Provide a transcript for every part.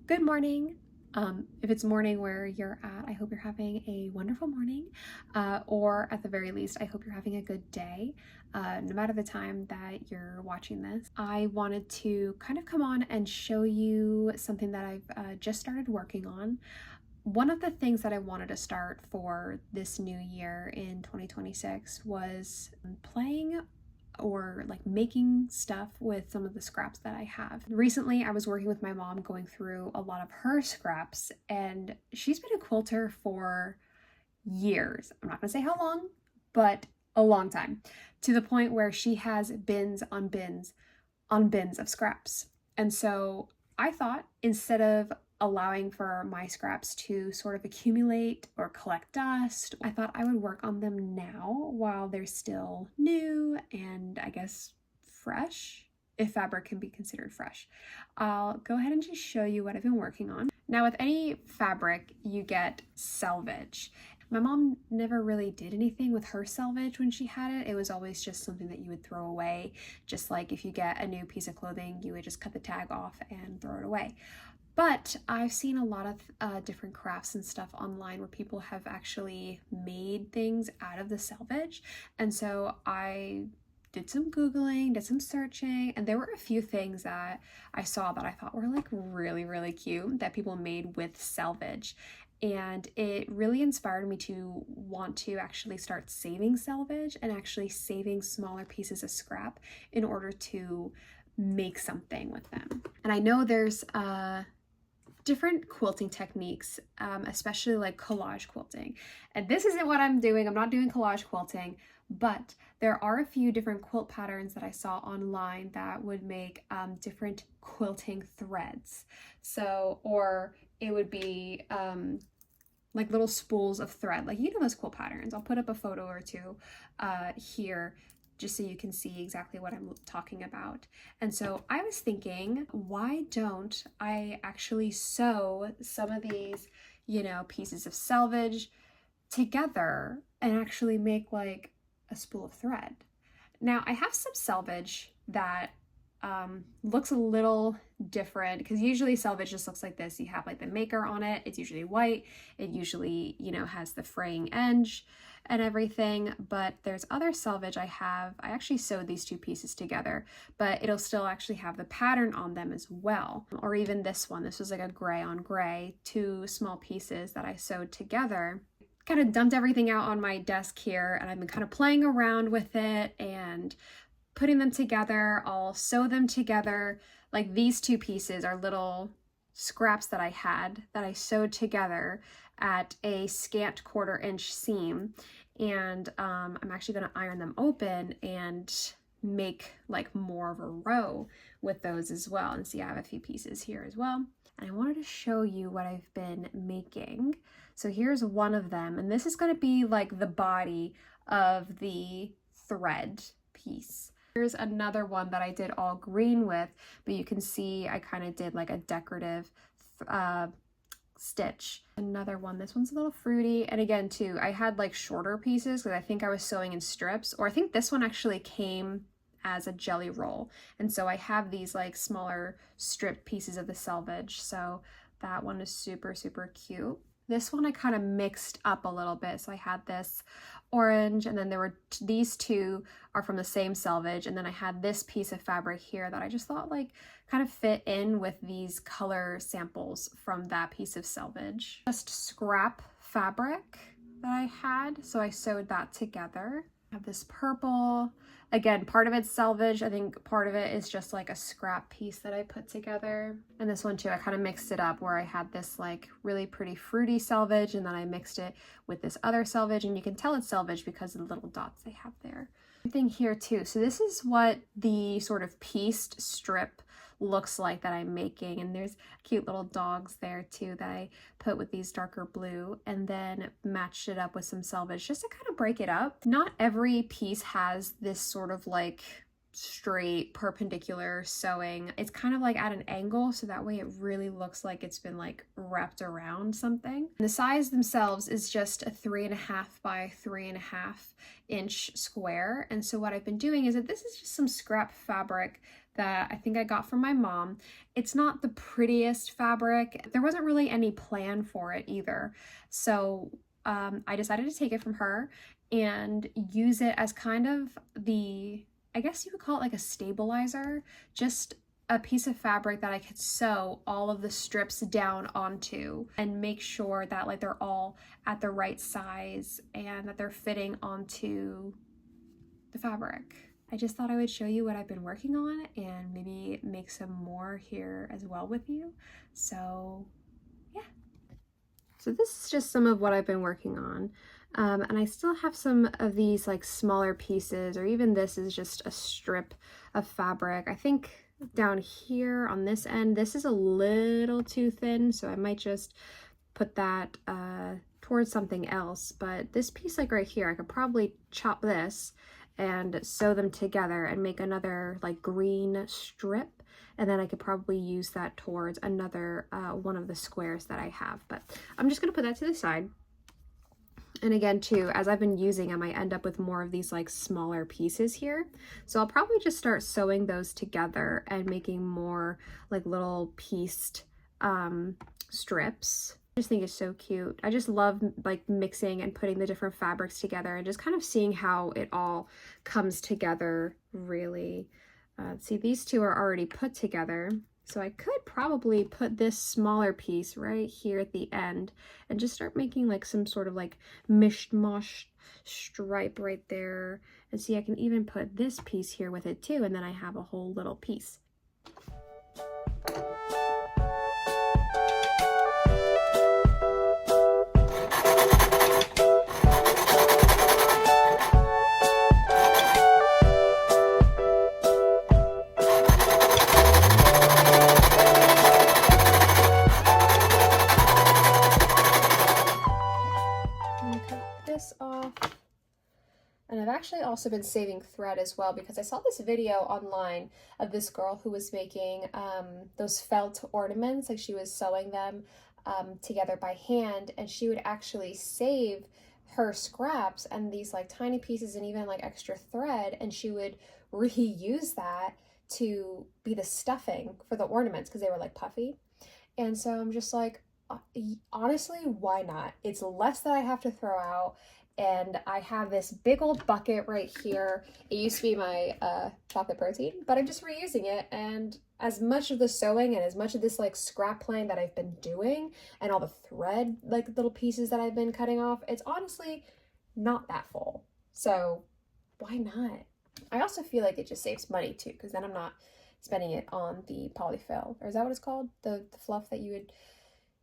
Good morning. If it's morning where you're at, I hope you're having a wonderful morning, or at the very least, I hope you're having a good day. No matter the time that you're watching this, I wanted to kind of come on and show you something that I've just started working on. One of the things that I wanted to start for this new year in 2026 was playing or like making stuff with some of the scraps that I have. Recently, I was working with my mom going through a lot of her scraps, and she's been a quilter for years. I'm not gonna say how long, but a long time, to the point where she has bins on bins on bins of scraps. And so I thought, instead of allowing for my scraps to sort of accumulate or collect dust, I thought I would work on them now while they're still new and I guess fresh, if fabric can be considered fresh. I'll go ahead and just show you what I've been working on. Now, with any fabric, you get selvage. My mom never really did anything with her selvage when she had it. It was always just something that you would throw away. Just like if you get a new piece of clothing, you would just cut the tag off and throw it away. But I've seen a lot of different crafts and stuff online where people have actually made things out of the selvage. And so I did some Googling, did some searching, and there were a few things that I saw that I thought were like really cute that people made with selvage. And it really inspired me to want to actually start saving selvage and actually saving smaller pieces of scrap in order to make something with them. And I know there's different quilting techniques, especially like collage quilting. And this isn't what I'm doing. I'm not doing collage quilting, but there are a few different quilt patterns that I saw online that would make different quilting threads. So, or it would be like little spools of thread, like, you know, those quilt patterns. I'll put up a photo or two here just so you can see exactly what I'm talking about. And so I was thinking, why don't I actually sew some of these, you know, pieces of selvage together and actually make like a spool of thread. Now, I have some selvage that looks a little different, because usually selvage just looks like this. You have like the maker on it. It's usually white. It usually, you know, has the fraying edge and everything. But there's other selvage I have. I actually sewed these two pieces together, but it'll still actually have the pattern on them as well. Or even this one. This was like a gray on gray, two small pieces that I sewed together. Kind of dumped everything out on my desk here, and I've been kind of playing around with it and putting them together. I'll sew them together. Like, these two pieces are little scraps that I had that I sewed together at a scant 1/4 inch seam. And I'm actually going to iron them open and make like more of a row with those as well. And see, I have a few pieces here as well. And I wanted to show you what I've been making. So here's one of them, and this is going to be like the body of the thread piece. Here's another one that I did all green with, but you can see I kind of did like a decorative stitch. Another one, this one's a little fruity. And again, too, I had like shorter pieces because I think I was sewing in strips, or I think this one actually came as a jelly roll. And so I have these like smaller strip pieces of the selvage. So that one is super cute. This one I kind of mixed up a little bit. So I had this orange, and then there were these two are from the same selvage, and then I had this piece of fabric here that I just thought like kind of fit in with these color samples from that piece of selvage. Just scrap fabric that I had, so I sewed that together. I have this purple. Again, part of it's selvage. I think part of it is just like a scrap piece that I put together. And this one too, I kind of mixed it up where I had this like really pretty fruity selvage, and then I mixed it with this other selvage, and you can tell it's selvage because of the little dots they have there. Thing here too. So this is what the sort of pieced strip looks like that I'm making, and there's cute little dogs there too that I put with these darker blue, and then matched it up with some selvage just to kind of break it up. Not every piece has this sort of like straight perpendicular sewing. It's kind of like at an angle, so that way it really looks like it's been like wrapped around something. And the size themselves is just a 3.5 by 3.5 inch square. And so what I've been doing is that this is just some scrap fabric that I think I got from my mom. It's not the prettiest fabric. There wasn't really any plan for it either. So I decided to take it from her and use it as kind of the, I guess you could call it like a stabilizer, just a piece of fabric that I could sew all of the strips down onto and make sure that like they're all at the right size and that they're fitting onto the fabric. I just thought I would show you what I've been working on and maybe make some more here as well with you. So yeah. So this is just some of what I've been working on. And I still have some of these like smaller pieces, or even this is just a strip of fabric. I think down here on this end, this is a little too thin, so I might just put that towards something else. But this piece like right here, I could probably chop this and sew them together and make another like green strip, and then I could probably use that towards another one of the squares that I have. But I'm just gonna put that to the side. And again too, as I've been using them, I end up with more of these like smaller pieces here. So I'll probably just start sewing those together and making more like little pieced strips. I just think it's so cute. I just love like mixing and putting the different fabrics together and just kind of seeing how it all comes together really. See, these two are already put together. So I could probably put this smaller piece right here at the end and just start making like some sort of like mishmash stripe right there. And see, I can even put this piece here with it too, and then I have a whole little piece. Off. And I've actually also been saving thread as well, because I saw this video online of this girl who was making those felt ornaments. Like she was sewing them together by hand, and she would actually save her scraps and these like tiny pieces and even like extra thread, and she would reuse that to be the stuffing for the ornaments because they were like puffy. And so I'm just like, honestly, why not? It's less that I have to throw out, and I have this big old bucket right here. It used to be my chocolate protein, but I'm just reusing it. And as much of the sewing and as much of this like scrap playing that I've been doing and all the thread like little pieces that I've been cutting off, it's honestly not that full. So why not? I also feel like it just saves money too, because then I'm not spending it on the polyfill, or is that what it's called? The fluff that you would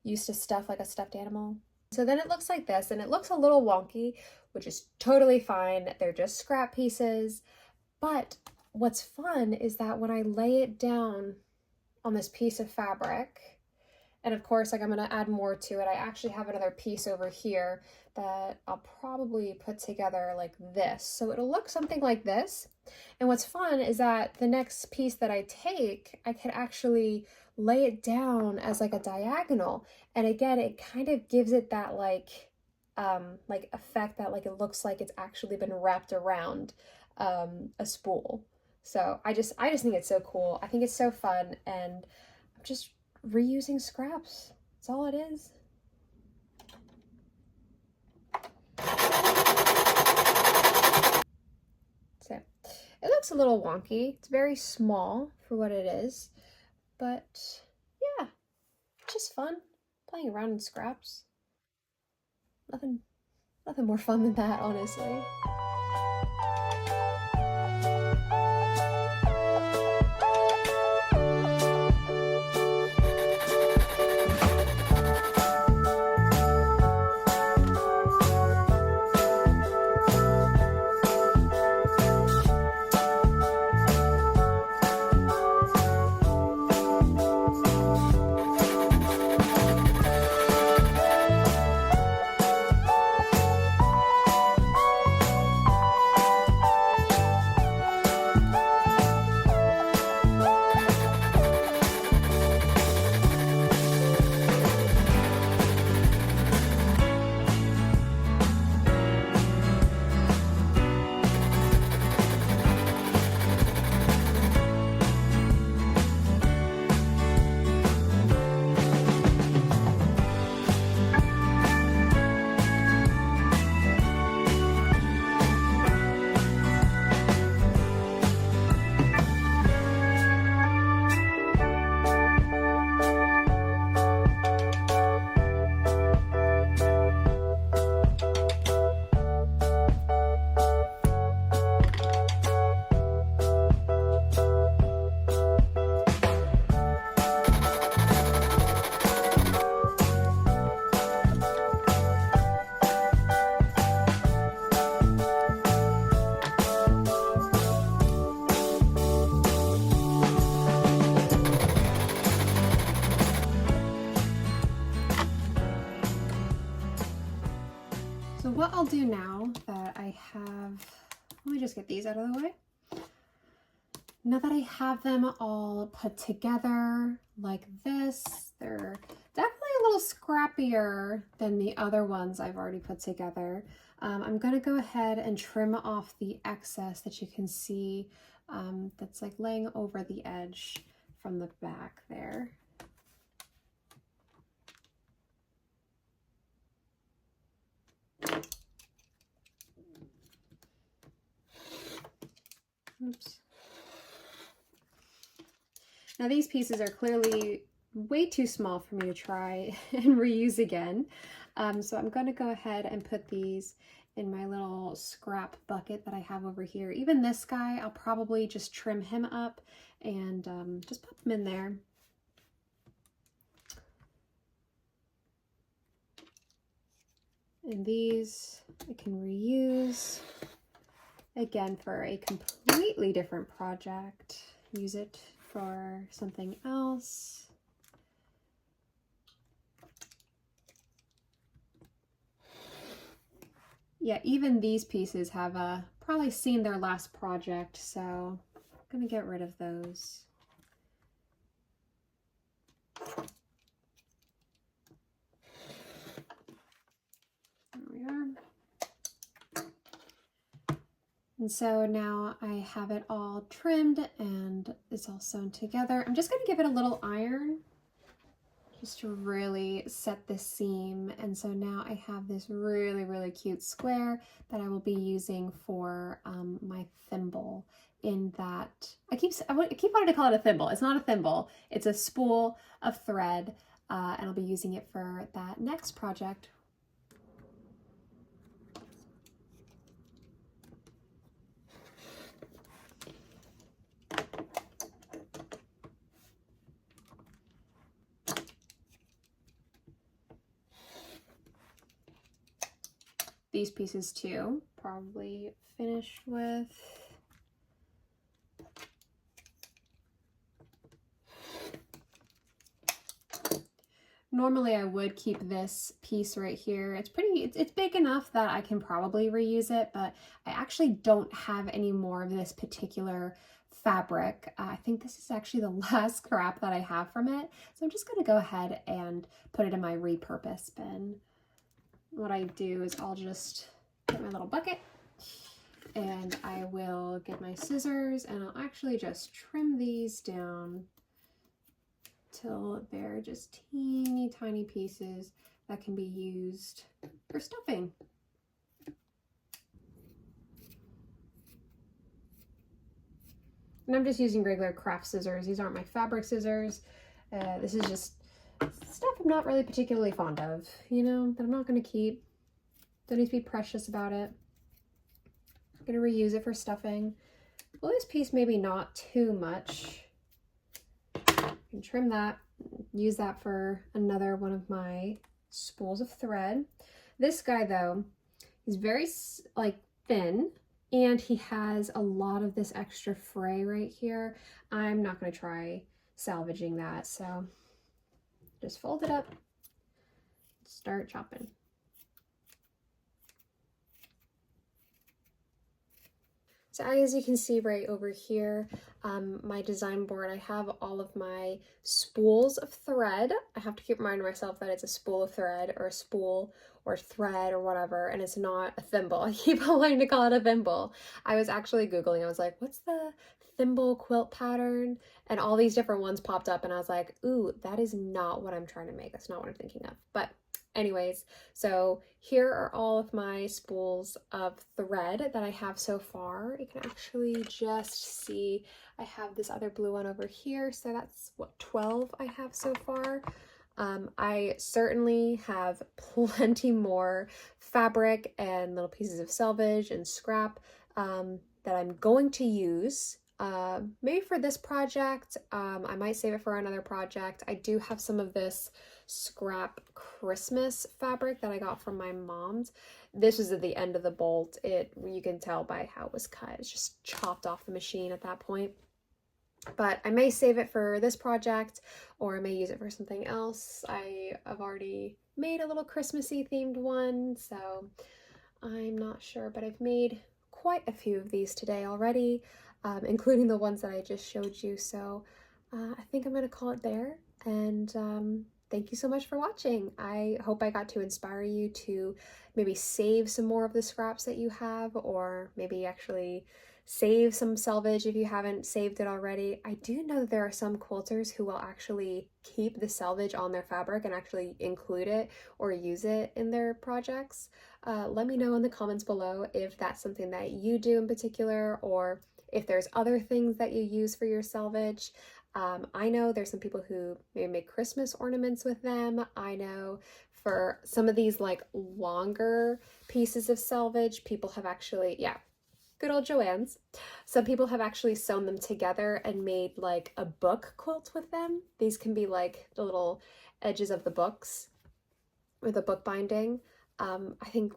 use to stuff like a stuffed animal. So then it looks like this, and it looks a little wonky, which is totally fine. They're just scrap pieces. But what's fun is that when I lay it down on this piece of fabric, and of course, like I'm gonna add more to it. I actually have another piece over here that I'll probably put together like this. So it'll look something like this. And what's fun is that the next piece that I take, I could actually lay it down as like a diagonal. And again, it kind of gives it that like effect that like it looks like it's actually been wrapped around a spool. So I just think it's so cool. I think it's so fun, and I'm just reusing scraps. That's all it is. So it looks a little wonky. It's very small for what it is, but yeah, just fun playing around in scraps. Nothing more fun than that, honestly. what I'll do now that I have, let me just get these out of the way. Now that I have them all put together like this, they're definitely a little scrappier than the other ones I've already put together. I'm gonna go ahead and trim off the excess that you can see that's like laying over the edge from the back there. Oops. Now these pieces are clearly way too small for me to try and reuse again. So I'm going to go ahead and put these in my little scrap bucket that I have over here. Even this guy, I'll probably just trim him up and just put him in there. And these I can reuse again for a completely different project. Use it for something else. Yeah, even these pieces have probably seen their last project, so I'm gonna get rid of those. There we are. And so now I have it all trimmed and it's all sewn together. I'm just gonna give it a little iron just to really set the seam. And so now I have this really, really cute square that I will be using for my thimble in that, I keep wanting to call it a thimble. It's not a thimble, it's a spool of thread, and I'll be using it for that next project. These pieces too, probably finished with. Normally I would keep this piece right here. It's big enough that I can probably reuse it, but I actually don't have any more of this particular fabric. I think this is actually the last scrap that I have from it. So I'm just gonna go ahead and put it in my repurpose bin. What I do is I'll just get my little bucket and I will get my scissors and I'll actually just trim these down till they're just teeny tiny pieces that can be used for stuffing. And I'm just using regular craft scissors. These aren't my fabric scissors. This is just stuff I'm not really particularly fond of, you know, that I'm not going to keep. Don't need to be precious about it. I'm going to reuse it for stuffing. Well, this piece maybe not too much. I can trim that, use that for another one of my spools of thread. This guy though, is very like thin and he has a lot of this extra fray right here. I'm not going to try salvaging that, so just fold it up, start chopping. So as you can see right over here, my design board, I have all of my spools of thread. I have to keep reminding myself that it's a spool of thread or a spool or thread or whatever, and it's not a thimble. I keep wanting to call it a thimble. I was actually Googling, I was like, what's the thimble quilt pattern? And all these different ones popped up and I was like, ooh, that is not what I'm trying to make. That's not what I'm thinking of. But anyways, so here are all of my spools of thread that I have so far. You can actually just see I have this other blue one over here. So that's what, 12 I have so far. I certainly have plenty more fabric and little pieces of selvage and scrap that I'm going to use. Maybe for this project, I might save it for another project. I do have some of this scrap Christmas fabric that I got from my mom's. This was at the end of the bolt. You can tell by how it was cut. It's just chopped off the machine at that point. But I may save it for this project or I may use it for something else. I have already made a little Christmassy themed one, so I'm not sure, but I've made quite a few of these today already, including the ones that I just showed you. So I think I'm going to call it there. And thank you so much for watching. I hope I got to inspire you to maybe save some more of the scraps that you have, or maybe actually save some selvage if you haven't saved it already. I do know that there are some quilters who will actually keep the selvage on their fabric and actually include it or use it in their projects. Let me know in the comments below if that's something that you do in particular, or if there's other things that you use for your selvage. I know there's some people who maybe make Christmas ornaments with them. I know for some of these like longer pieces of selvage, people have actually, yeah, good old Joanne's. Some people have actually sewn them together and made like a book quilt with them. These can be like the little edges of the books or the book binding.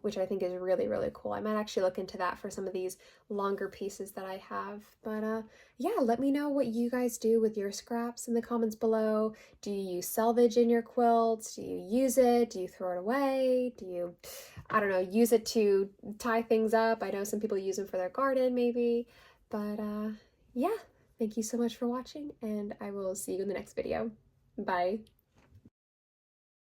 Which I think is really, really cool. I might actually look into that for some of these longer pieces that I have. But yeah, let me know what you guys do with your scraps in the comments below. Do you use selvage in your quilts? Do you use it? Do you throw it away? Do you, I don't know, use it to tie things up? I know some people use them for their garden maybe. But yeah, thank you so much for watching, and I will see you in the next video. Bye.